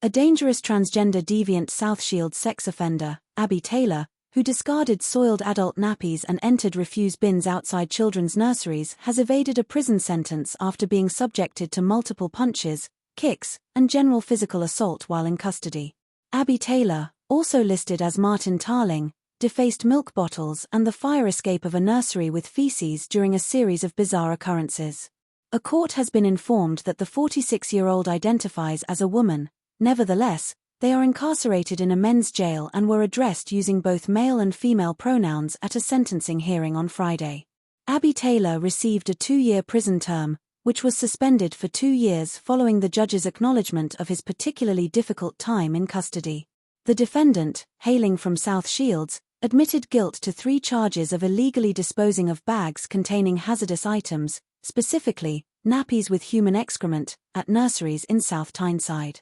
A dangerous transgender deviant South Shields sex offender, Abbi Taylor, who discarded soiled adult nappies and entered refuse bins outside children's nurseries, has evaded a prison sentence after being subjected to multiple punches, kicks, and general physical assault while in custody. Abbi Taylor, also listed as Martin Tarling, defaced milk bottles and the fire escape of a nursery with faeces during a series of bizarre occurrences. A court has been informed that the 46-year-old identifies as a woman. Nevertheless, they are incarcerated in a men's jail and were addressed using both male and female pronouns at a sentencing hearing on Friday. Abbi Taylor received a 2-year prison term, which was suspended for 2 years following the judge's acknowledgement of his particularly difficult time in custody. The defendant, hailing from South Shields, admitted guilt to 3 charges of illegally disposing of bags containing hazardous items, specifically, nappies with human excrement, at nurseries in South Tyneside.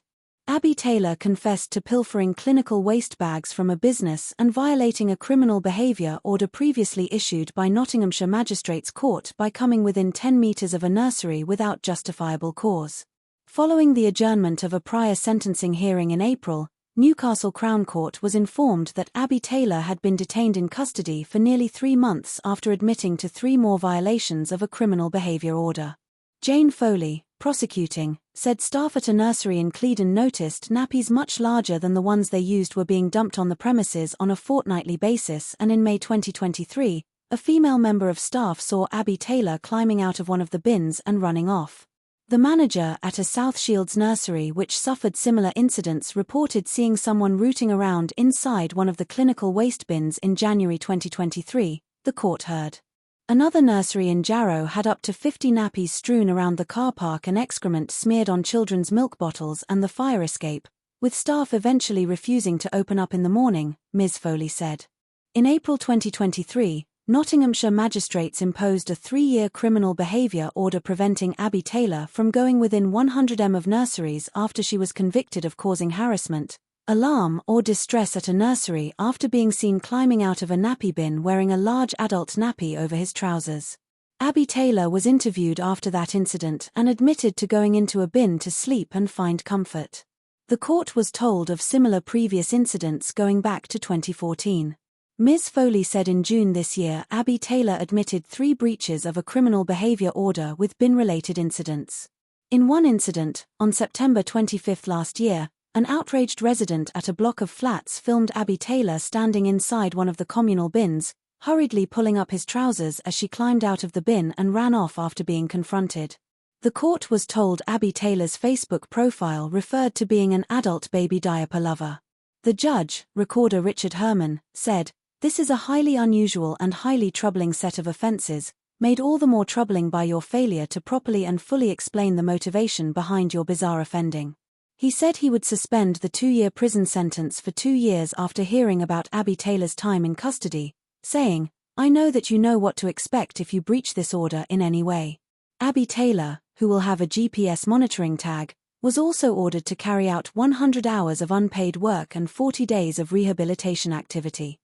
Abbi Taylor confessed to pilfering clinical waste bags from a business and violating a criminal behaviour order previously issued by Nottinghamshire Magistrates' Court by coming within 10 metres of a nursery without justifiable cause. Following the adjournment of a prior sentencing hearing in April, Newcastle Crown Court was informed that Abbi Taylor had been detained in custody for nearly 3 months after admitting to 3 more violations of a criminal behaviour order. Jane Foley, prosecuting, said staff at a nursery in Clevedon noticed nappies much larger than the ones they used were being dumped on the premises on a fortnightly basis, and in May 2023, a female member of staff saw Abbi Taylor climbing out of one of the bins and running off. The manager at a South Shields nursery which suffered similar incidents reported seeing someone rooting around inside one of the clinical waste bins in January 2023, the court heard. Another nursery in Jarrow had up to 50 nappies strewn around the car park and excrement smeared on children's milk bottles and the fire escape, with staff eventually refusing to open up in the morning, Ms. Foley said. In April 2023, Nottinghamshire magistrates imposed a 3-year criminal behaviour order preventing Abbi Taylor from going within 100 m of nurseries after she was convicted of causing harassment, alarm or distress at a nursery after being seen climbing out of a nappy bin wearing a large adult nappy over his trousers. Abbi Taylor was interviewed after that incident and admitted to going into a bin to sleep and find comfort. The court was told of similar previous incidents going back to 2014. Ms. Foley said in June this year Abbi Taylor admitted 3 breaches of a criminal behaviour order with bin-related incidents. In one incident, on September 25 last year, an outraged resident at a block of flats filmed Abbi Taylor standing inside one of the communal bins, hurriedly pulling up his trousers as she climbed out of the bin and ran off after being confronted. The court was told Abbi Taylor's Facebook profile referred to being an adult baby diaper lover. The judge, Recorder Richard Herman, said, "This is a highly unusual and highly troubling set of offences, made all the more troubling by your failure to properly and fully explain the motivation behind your bizarre offending." He said he would suspend the 2-year prison sentence for 2 years after hearing about Abbi Taylor's time in custody, saying, "I know that you know what to expect if you breach this order in any way." Abbi Taylor, who will have a GPS monitoring tag, was also ordered to carry out 100 hours of unpaid work and 40 days of rehabilitation activity.